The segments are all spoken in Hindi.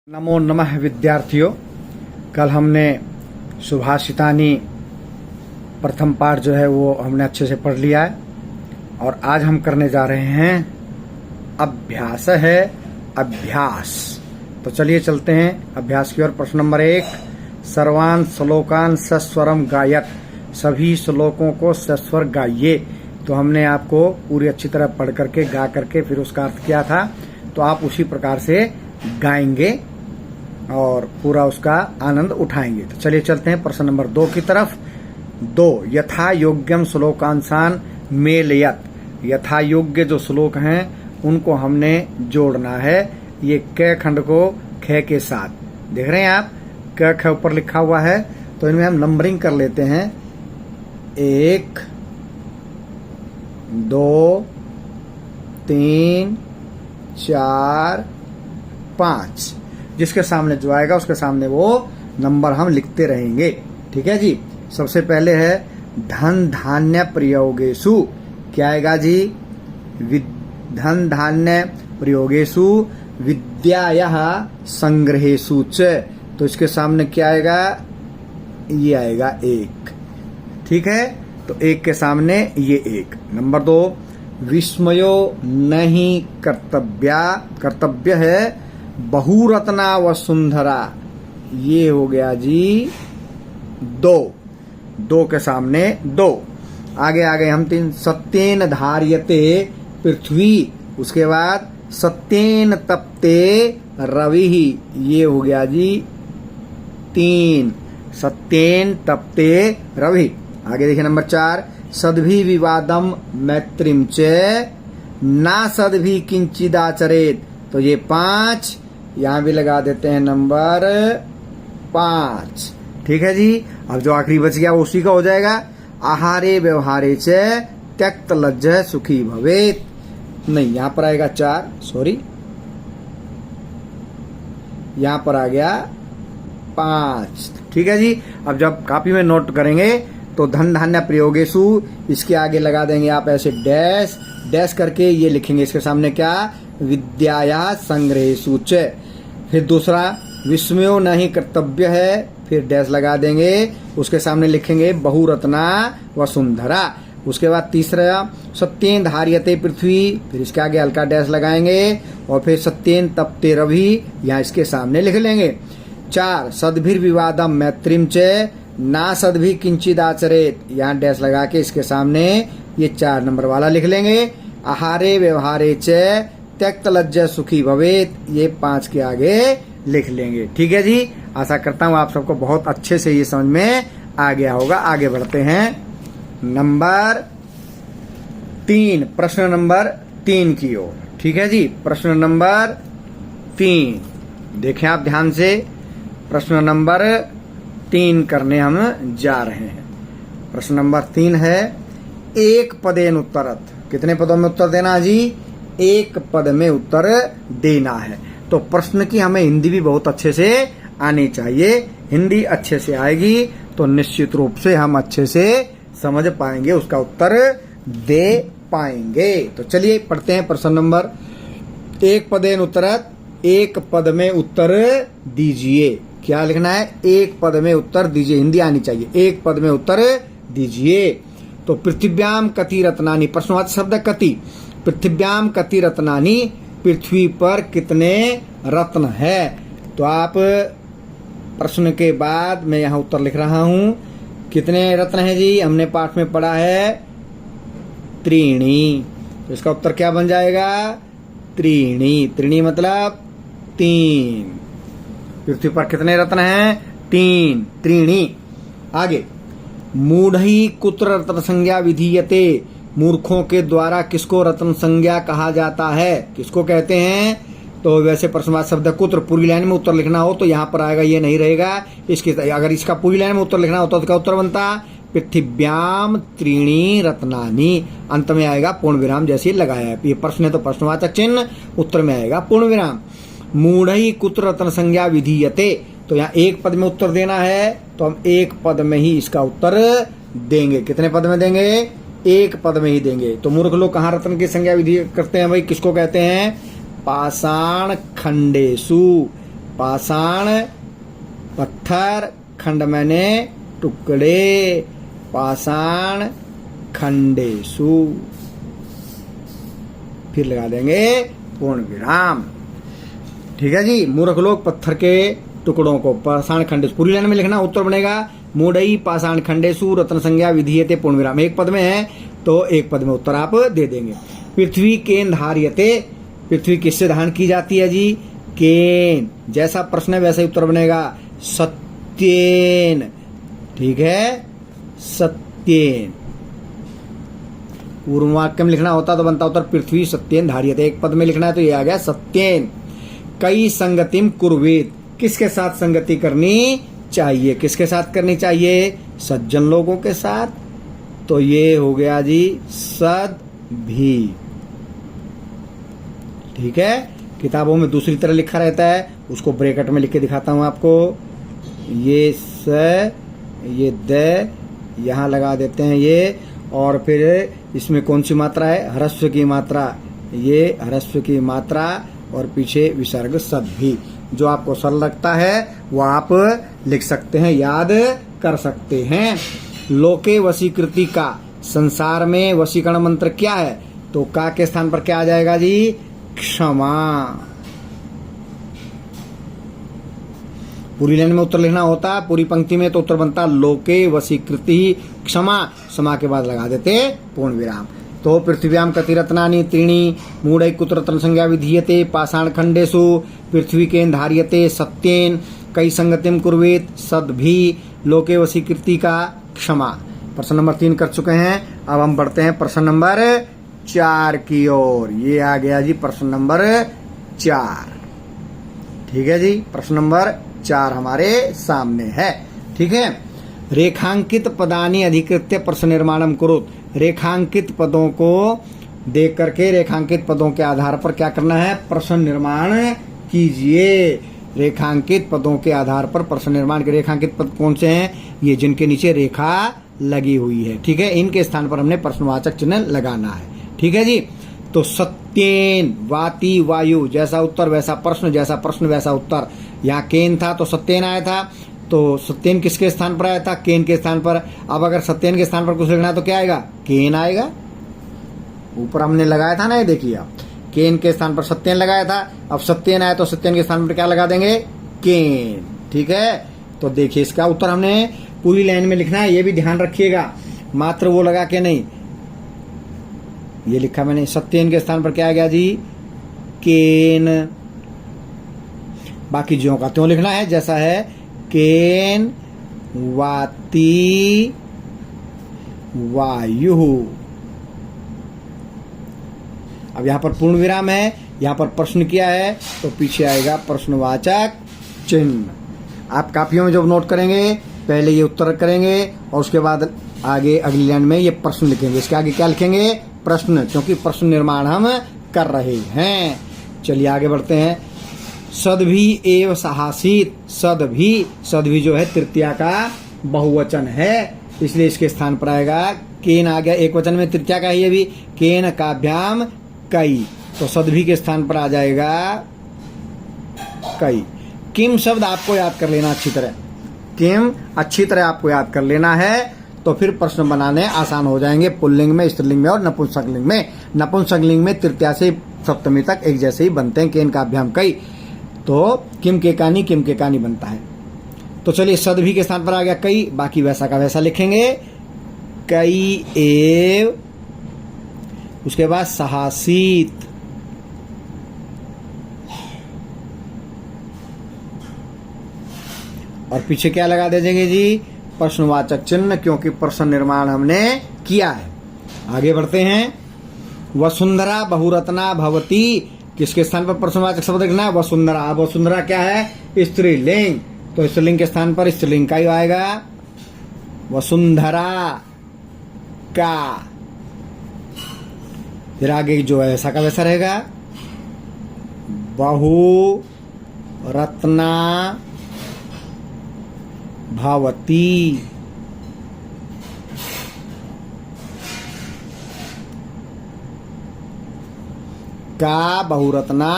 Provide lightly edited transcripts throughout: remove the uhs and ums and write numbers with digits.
नमो नमः विद्यार्थियों। कल हमने सुभाषितानी प्रथम पाठ जो है वो हमने अच्छे से पढ़ लिया है और आज हम करने जा रहे हैं अभ्यास है अभ्यास। तो चलिए चलते हैं अभ्यास की ओर। प्रश्न नंबर 1, सर्वान श्लोकान सस्वरम गायत, सभी श्लोकों को सस्वर गाइए। तो हमने आपको पूरी अच्छी तरह पढ़ करके गा करके फिर उसका अर्थ किया था, तो आप उसी प्रकार से गाएंगे और पूरा उसका आनंद उठाएंगे। तो चलिए चलते हैं प्रश्न नंबर 2 की तरफ। 2, यथा योग्यम श्लोकांशान मेलयत, यथा योग्य जो श्लोक हैं उनको हमने जोड़ना है। ये क खंड को ख के साथ देख रहे हैं आप, क ख ऊपर लिखा हुआ है, तो इनमें हम नंबरिंग कर लेते हैं। 1 2 3 4 5, जिसके सामने जो आएगा उसके सामने वो नंबर हम लिखते रहेंगे। ठीक है जी। सबसे पहले है धन धान्य प्रयोगेषु, क्या आएगा जी? धन धान्य प्रयोगेषु विद्यायाः संग्रहेषु च, तो इसके सामने क्या आएगा? ये आएगा 1। ठीक है, तो 1 के सामने ये 1। नंबर 2, विस्मयो नहीं कर्तव्य है बहुरत्ना वसुंधरा, ये हो गया जी 2 के सामने 2। आगे आ गए हम 3, सत्येन धार्यते पृथ्वी, उसके बाद सत्येन तपते रवि, ये हो गया जी 3, सत्येन तपते रवि। आगे देखिए नंबर 4, सद्भि विवादम मैत्रीम च ना सद्भि किंचिदाचरेत, तो ये 5, यहाँ भी लगा देते हैं नंबर 5। ठीक है जी। अब जो आखिरी बच गया वो उसी का हो जाएगा। आहारे व्यवहारे च त्यक्त लज्ज सुखी भवेत, नहीं यहाँ पर आएगा 4, सॉरी यहाँ पर आ गया 5। ठीक है जी। अब जब कॉपी में नोट करेंगे तो धन धान्य प्रयोगेषु, इसके आगे लगा देंगे आप ऐसे डैश डैश करके, ये लिखेंगे इसके सामने क्या? विद्याया संग्रहेषु च। फिर दूसरा विस्मयो नहीं कर्तव्य है, फिर डैश लगा देंगे, उसके सामने लिखेंगे बहुरत्ना वसुंधरा। उसके बाद तीसरा सत्येन धार्यते पृथ्वी, फिर इसके आगे हल्का डैश लगाएंगे और फिर सत्येन तपते रवि, यहाँ इसके सामने लिख लेंगे। 4, सद्भिर विवादम मैत्रीम च ना सद्भि किंचिदाचरेत, यहाँ डैश लगा के इसके सामने ये 4 नंबर वाला लिख लेंगे। आहारे व्यवहारे च त्यक्त लज्ज सुखी भवेत, ये 5 के आगे लिख लेंगे। ठीक है जी। आशा करता हूँ आप सबको बहुत अच्छे से ये समझ में आ गया होगा। आगे बढ़ते हैं नंबर 3, प्रश्न नंबर 3 की ओर। ठीक है जी। प्रश्न नंबर 3 देखें आप ध्यान से, प्रश्न नंबर 3 करने हम जा रहे हैं। प्रश्न नंबर 3 है एक पदेन उत्तरत, कितने पदों में उत्तर देना जी? 1 पद में उत्तर देना है। तो प्रश्न की हमें हिंदी भी बहुत अच्छे से आनी चाहिए। हिंदी अच्छे से आएगी तो निश्चित रूप से हम अच्छे से समझ पाएंगे, उसका उत्तर दे पाएंगे। तो चलिए पढ़ते हैं प्रश्न नंबर 1 पदेन उत्तरत, 1 पद में उत्तर दीजिए। क्या लिखना है? 1 पद में उत्तर दीजिए, हिंदी आनी चाहिए। 1 पद में उत्तर दीजिए। तो पृथिव्याम कति रत्नानि, प्रश्नवाची शब्द कति, पृथिव्याम कति रत्नानि, पृथ्वी पर कितने रत्न है? तो आप प्रश्न के बाद मैं यहाँ उत्तर लिख रहा हूँ। कितने रत्न है जी? हमने पाठ में पढ़ा है त्रीणी, तो इसका उत्तर क्या बन जाएगा? त्रीणी। त्रीणी मतलब 3। पृथ्वी पर कितने रत्न हैं? 3, त्रीणी। आगे, मूढ़ी कुत्र रत्न संज्ञा विधीयते, मूर्खों के द्वारा किसको रत्न संज्ञा कहा जाता है? किसको कहते हैं? तो वैसे प्रश्नवाची शब्द कुत्र, पूरी लाइन में उत्तर लिखना हो तो यहाँ पर आएगा, ये नहीं रहेगा। इसकी अगर इसका पूरी लाइन में उत्तर लिखना होता तो इसका उत्तर बनता पृथिव्याम त्रीणी रत्नानि, अंत में आएगा पूर्ण विराम जैसे लगाया है। ये प्रश्न है तो प्रश्नवाचक चिन्ह, उत्तर में आएगा पूर्ण विराम। मूढ़ी कुत्र रत्न संज्ञा विधीयते, तो यहाँ 1 पद में उत्तर देना है तो हम 1 पद में ही इसका उत्तर देंगे। कितने पद में देंगे? 1 पद में ही देंगे। तो मूर्ख लोग कहाँ रत्न की संज्ञा विधि करते हैं भाई? किसको कहते हैं? पाषाण खंडेषु, पाषाण पत्थर, खंड मैंने टुकड़े, पाषाण खंडेषु। फिर लगा देंगे पूर्ण विराम। ठीक है जी। मूर्ख लोग पत्थर के टुकड़ों को पाषाण खंडेषु पूरी लाइन में लिखना। उत्तर बनेगा मूढ़ई पाषाण खंडेषु रत्न संज्ञा विधीयते पूर्ण विराम। एक पद में है तो एक पद में उत्तर आप दे देंगे। पृथ्वी केन धार्यते, पृथ्वी किससे धारण की जाती है जी? केन। जैसा प्रश्न है वैसा ही उत्तर बनेगा सत्येन। ठीक है, सत्येन। पूर्व वाक्य में लिखना होता तो बनता उत्तर पृथ्वी सत्येन धार्यते। एक पद में लिखना है तो ये आ गया सत्येन। कई संगतिम कुर्वेत, किसके साथ संगति करनी चाहिए? किसके साथ करनी चाहिए? सज्जन लोगों के साथ। तो ये हो गया जी सद भी। ठीक है, किताबों में दूसरी तरह लिखा रहता है, उसको ब्रैकेट में लिख के दिखाता हूं आपको। ये स, ये द, यहां लगा देते हैं ये, और फिर इसमें कौन सी मात्रा है? ह्रस्व की मात्रा। ये ह्रस्व की मात्रा और पीछे विसर्ग सद भी। जो आपको सरल लगता है वो आप लिख सकते हैं, याद कर सकते हैं। लोके वशीकृति का, संसार में वशीकरण मंत्र क्या है? तो का के स्थान पर क्या आ जाएगा जी? क्षमा। पूरी लाइन में उत्तर लिखना होता, पूरी पंक्ति में तो उत्तर बनता लोके वशीकृति क्षमा, क्षमा के बाद लगा देते पूर्ण विराम। तो पृथ्व्याम कतिरत्नानि त्रीणि मूढ़ै कुत्रतन संज्ञा विधीयते पाषाण खंडेषु पृथ्वी केन धार्यते सत्येन कई संगतिम कुर्वेत सद्भी लोके वशीकृति का क्षमा। प्रश्न नंबर 3 कर चुके हैं। अब हम बढ़ते हैं प्रश्न नंबर 4 की ओर। ये आ गया जी प्रश्न नंबर 4। ठीक है जी, प्रश्न नंबर 4 हमारे सामने है। ठीक है, रेखांकित पदानि अधिकृत्य प्रश्न निर्माणम कुरुत। रेखांकित पदों को देख करके, रेखांकित पदों के आधार पर क्या करना है? प्रश्न निर्माण कीजिए। रेखांकित पदों के आधार पर प्रश्न निर्माण के रेखांकित पद कौन से हैं? ये जिनके नीचे रेखा लगी हुई है। ठीक है, इनके स्थान पर हमने प्रश्नवाचक चिन्ह लगाना है। ठीक है जी। तो सत्येन, वाति वायु, जैसा उत्तर वैसा प्रश्न, जैसा प्रश्न वैसा उत्तर। यहाँ केन था तो सत्येन आया था, तो सत्येन किसके स्थान पर आया था? केन के स्थान पर। अब अगर सत्येन के स्थान पर कुछ लिखना है तो क्या आएगा? केन आएगा। ऊपर हमने लगाया था ना, ये देखिए आप, केन के स्थान पर सत्येन लगाया था। अब सत्येन आया तो सत्येन के स्थान पर क्या लगा देंगे? केन। ठीक है, तो देखिए इसका उत्तर हमने पूरी लाइन में लिखना है, ये भी ध्यान रखिएगा, मात्र वो लगा के नहीं। ये लिखा मैंने, सत्येन के स्थान पर क्या आ गया जी? केन। बाकी ज्यों का त्यों लिखना है जैसा है। केन वाति वायु। अब यहां पर पूर्ण विराम है, यहां पर प्रश्न किया है तो पीछे आएगा प्रश्नवाचक चिन्ह। आप कापियों में जब नोट करेंगे पहले ये उत्तर करेंगे और उसके बाद आगे अगली लाइन में ये प्रश्न लिखेंगे। इसके आगे क्या लिखेंगे? प्रश्न, क्योंकि प्रश्न निर्माण हम कर रहे हैं। चलिए आगे बढ़ते हैं। सद्भी एव सहासीत, सद्भी, सद्भी जो है तृतीया का बहुवचन है, इसलिए इसके स्थान पर आएगा केन आ गया। एक वचन में तृतीया का ही भी, केन काभ्याम कई, तो सद्भी के स्थान पर आ जाएगा कई। किम शब्द आपको याद कर लेना अच्छी तरह, किम अच्छी तरह आपको याद कर लेना है, तो फिर प्रश्न बनाने आसान हो जाएंगे पुल्लिंग में, स्त्रीलिंग में और नपुंसकलिंग में। नपुंसकलिंग में तृतीया से सप्तमी तक एक जैसे ही बनते हैं, केन काभ्याम कई, तो किम के कानी बनता है। तो चलिए सद्भी के स्थान पर आ गया कई, बाकी वैसा का वैसा लिखेंगे। कई एव, उसके बाद सहासीत, और पीछे क्या लगा देंगे जी? प्रश्नवाचक चिन्ह, क्योंकि प्रश्न निर्माण हमने किया है। आगे बढ़ते हैं। वसुंधरा बहुरत्ना भवती, किसके स्थान पर प्रश्नवाचक शब्द लिखना है? वसुंधरा। वसुंधरा क्या है? स्त्रीलिंग, तो स्त्रीलिंग के स्थान पर स्त्रीलिंग का ही आएगा, वसुंधरा का। फिर आगे जो है ऐसा का वैसा रहेगा, बहु रत्ना भवती। का बहुरत्ना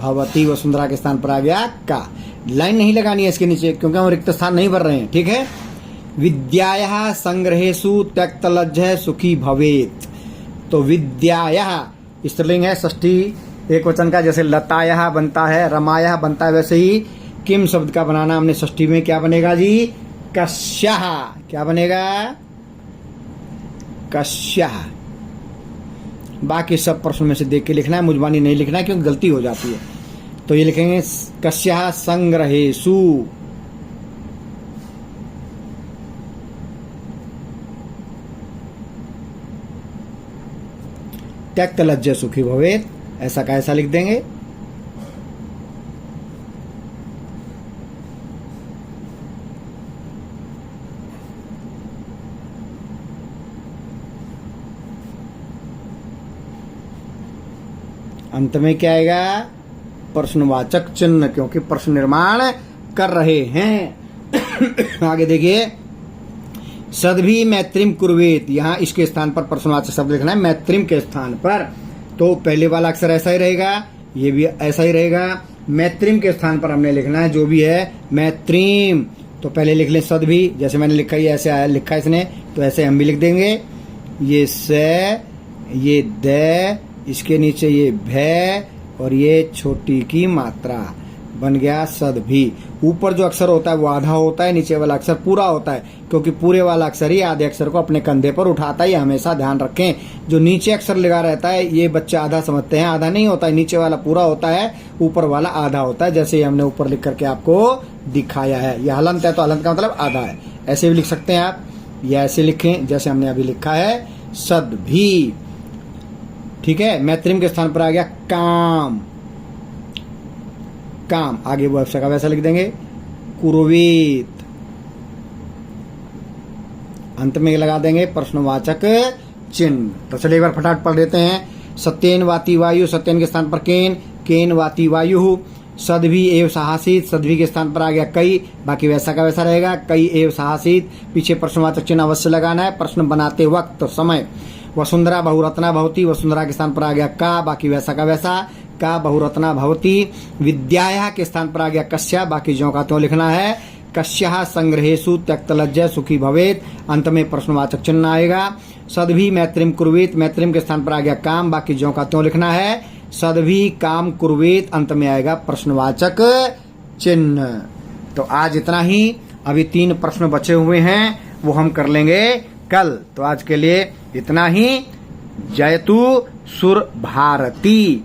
भवती, वसुंधरा के स्थान पर आ गया का। लाइन नहीं लगानी है इसके नीचे, क्योंकि हम रिक्त स्थान नहीं भर रहे हैं। ठीक है। विद्यायाः संग्रहेषु त्यक्तलज्जः सुखी भवेत्। तो विद्यायाः स्त्रीलिंग है, षष्ठी एक वचन का, जैसे लतायाः बनता है, रमायाः बनता है, वैसे ही किम शब्द का बनाना हमने षष्ठी में क्या बनेगा जी, कस्याः। क्या बनेगा, कस्याः। बाकी सब प्रश्न में से देख के लिखना है, मुजबानी नहीं लिखना है क्योंकि गलती हो जाती है। तो ये लिखेंगे कस्याः संग्रहेषु। त्यक्तलज्जः सुखी भवेत्, ऐसा का ऐसा लिख देंगे। अंत में क्या आएगा, प्रश्नवाचक चिन्ह, क्योंकि प्रश्न निर्माण कर रहे हैं। आगे देखिए, सद्भि मैत्रीम कुर्वेत, यहाँ इसके स्थान पर प्रश्नवाचक शब्द लिखना है, मैत्रीम के स्थान पर। तो पहले वाला अक्षर ऐसा ही रहेगा, ये भी ऐसा ही रहेगा। मैत्रीम के स्थान पर हमने लिखना है जो भी है मैत्रीम। तो पहले लिख लें सद्भि, जैसे मैंने लिखा है ऐसे आया लिखा है इसने, तो ऐसे हम भी लिख देंगे। ये स, ये द, इसके नीचे ये भय और ये छोटी की मात्रा, बन गया सद्भि। ऊपर जो अक्षर होता है वो आधा होता है, नीचे वाला अक्षर पूरा होता है, क्योंकि पूरे वाला अक्षर ही आधे अक्षर को अपने कंधे पर उठाता है। हमेशा ध्यान रखें, जो नीचे अक्षर लगा रहता है ये बच्चे आधा समझते हैं, आधा नहीं होता है। नीचे वाला पूरा होता है, ऊपर वाला आधा होता है, जैसे हमने ऊपर लिख करके आपको दिखाया है। यह हलंत है तो हलंत का मतलब आधा है, ऐसे भी लिख सकते हैं आप, या ऐसे लिखें जैसे हमने अभी लिखा है सद्भि। ठीक है। मैत्रीम के स्थान पर आ गया काम, काम, आगे वो वैसा का वैसा लिख देंगे, कुर्वेत। अंत में लगा देंगे प्रश्नवाचक चिन्ह। तो चलिए एक बार फटाफट पढ़ देते हैं। सत्येन वाति वायु, सत्येन के स्थान पर केन, केन वाति वायु। सद्भि एव साहसित, सद्भि के स्थान पर आ गया कई, बाकी वैसा का वैसा रहेगा, कई एव साहसित। पीछे प्रश्नवाचक चिन्ह अवश्य लगाना है, प्रश्न बनाते वक्त समय। वसुंधरा बहुरत्ना भवती, वसुंधरा के स्थान पर आ गया का, बाकी वैसा का वैसा, का बहुरत्ना भवती। विद्यायाः के स्थान पर आ गया कस्या, बाकी ज्यों का त्यों लिखना है। कस्याः संग्रहेषु त्यक्तलज्जः सुखी भवेत्, अंत में प्रश्नवाचक चिन्ह आएगा। सद्भि मैत्रीम कुर्वेत, मैत्रीम के स्थान पर आ गया काम, बाकी ज्यों का त्यों लिखना है। सद्भि काम कुर्वेत, अंत में आएगा प्रश्नवाचक चिन्ह। तो आज इतना ही, अभी 3 प्रश्न बचे हुए हैं, वो हम कर लेंगे कल। तो आज के लिए इतना ही। जयतु सुर भारती।